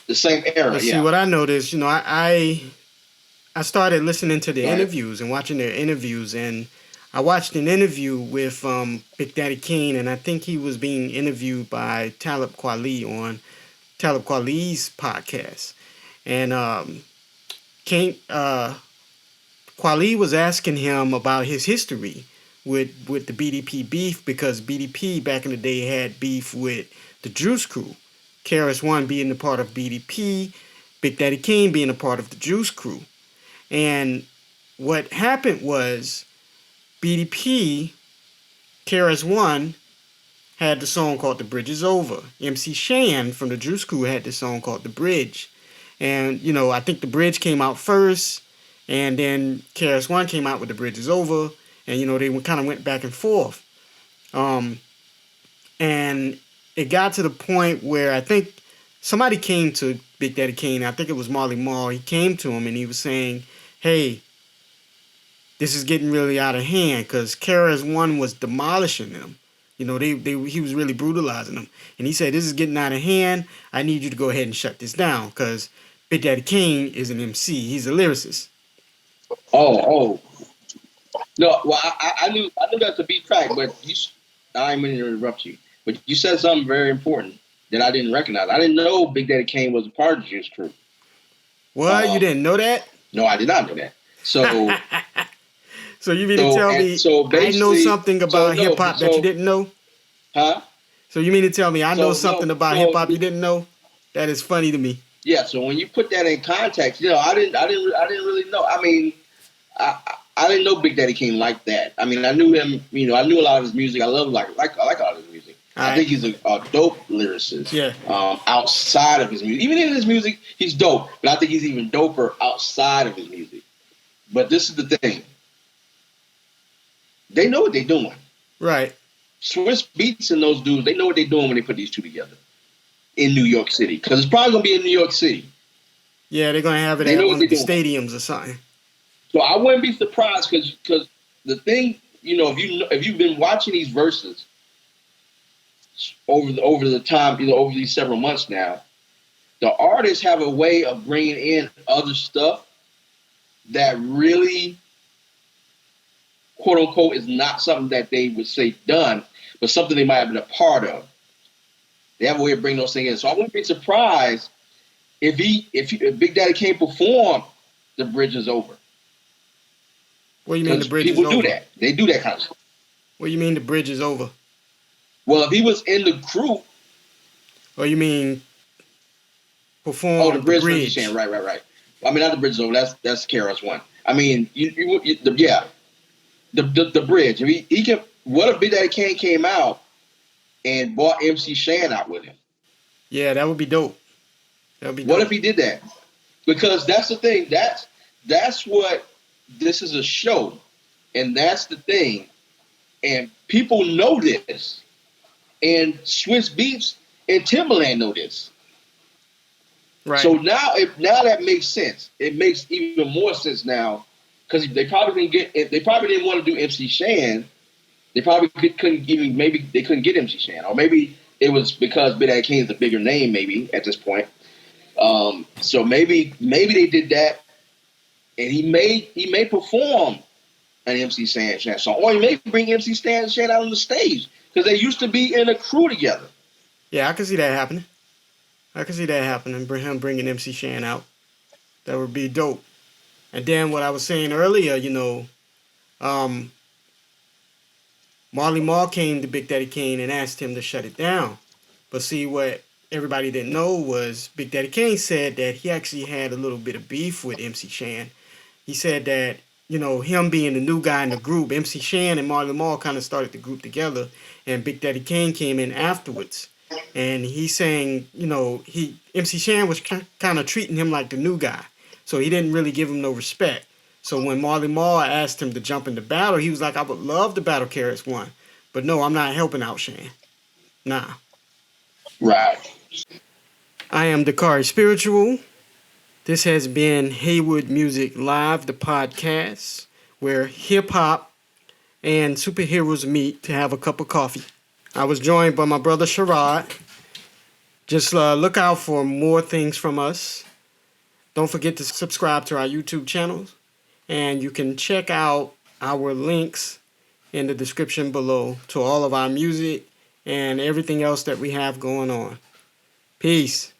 The same era, Let's yeah. see what I noticed. I started listening to the interviews and watching their interviews, and I watched an interview with Big Daddy Kane, and I think he was being interviewed by Talib Kweli on Talib Kweli's podcast, and Kane Kweli was asking him about his history with the BDP beef, because BDP back in the day had beef with the Juice Crew, KRS One being a part of BDP, Big Daddy Kane being a part of the Juice Crew. And what happened was BDP, KRS One, had the song called The Bridge Is Over. MC Shan from the Juice Crew had the song called The Bridge. And, I think The Bridge came out first, and then KRS One came out with The Bridge Is Over, and, they kind of went back and forth. And it got to the point where I think somebody came to Big Daddy Kane. I think it was Marley Marl. He came to him and he was saying, hey, this is getting really out of hand, because KRS One was demolishing them. He was really brutalizing them. And he said, this is getting out of hand. I need you to go ahead and shut this down, because Big Daddy Kane is an MC. He's a lyricist. Oh. No, well, I knew that to be fact, but I didn't mean to interrupt you. But you said something very important that I didn't recognize. I didn't know Big Daddy Kane was a part of the Juice Crew. What? You didn't know that? No, I did not know that. So, so you mean to tell me I know something about hip hop that you didn't know? Huh? So you mean to tell me I know something about hip hop you didn't know? That is funny to me. Yeah. So when you put that in context, I didn't really know. I mean, I didn't know Big Daddy Kane like that. I mean, I knew him. I knew a lot of his music. I love I like all his music. I think he's a dope lyricist. Yeah. Outside of his music, even in his music, he's dope. But I think he's even doper outside of his music. But this is the thing. They know what they're doing. Right. Swiss Beats and those dudes, they know what they're doing when they put these two together in New York City. Because it's probably going to be in New York City. Yeah, they're going to have it at one of the stadiums or something. So I wouldn't be surprised, because the thing, if you've been watching these verses over the time, over these several months now, the artists have a way of bringing in other stuff that really, quote unquote, is not something that they would say done, but something they might have been a part of. They have a way of bringing those things in. So I wouldn't be surprised if Big Daddy Kane perform The Bridge Is Over. What do you mean The Bridge is over? People do that. They do that kind of stuff. What do you mean The Bridge Is Over? Well, if he was in the crew. Or you mean perform The Bridge? Right. I mean, not The Bridge Is Over. That's KRS One. I mean, the Bridge. If he can. What if Big Daddy Kane came out and brought MC Shan out with him? Yeah, that would be dope. That would be dope. What if he did that? Because that's the thing. That's what. This is a show, and that's the thing. And people know this. And Swiss Beats and Timberland know this. Right. So now that makes sense. It makes even more sense now, because they probably didn't want to do MC Shan. They probably couldn't get MC Shan, or maybe it was because Big Daddy Kane is a bigger name, maybe at this point. So maybe they did that. And he may perform an MC Shan song, or he may bring MC Shan out on the stage, because they used to be in a crew together. Yeah, I can see that happening. Bringing MC Shan out. That would be dope. And then what I was saying earlier, Marley Marl came to Big Daddy Kane and asked him to shut it down. But see, what everybody didn't know was Big Daddy Kane said that he actually had a little bit of beef with MC Shan. He said that, him being the new guy in the group, MC Shan and Marley Marl kind of started the group together, and Big Daddy Kane came in afterwards. And he's saying, MC Shan was kind of treating him like the new guy, so he didn't really give him no respect. So when Marley Marl asked him to jump into battle, he was like, I would love to battle KRS One, but no, I'm not helping out Shan. Nah. Right. I am Dakari Spiritual. This has been Haywood Music Live, the podcast, where hip-hop and superheroes meet to have a cup of coffee. I was joined by my brother Sherrod. Just look out for more things from us. Don't forget to subscribe to our YouTube channels. And you can check out our links in the description below to all of our music and everything else that we have going on. Peace.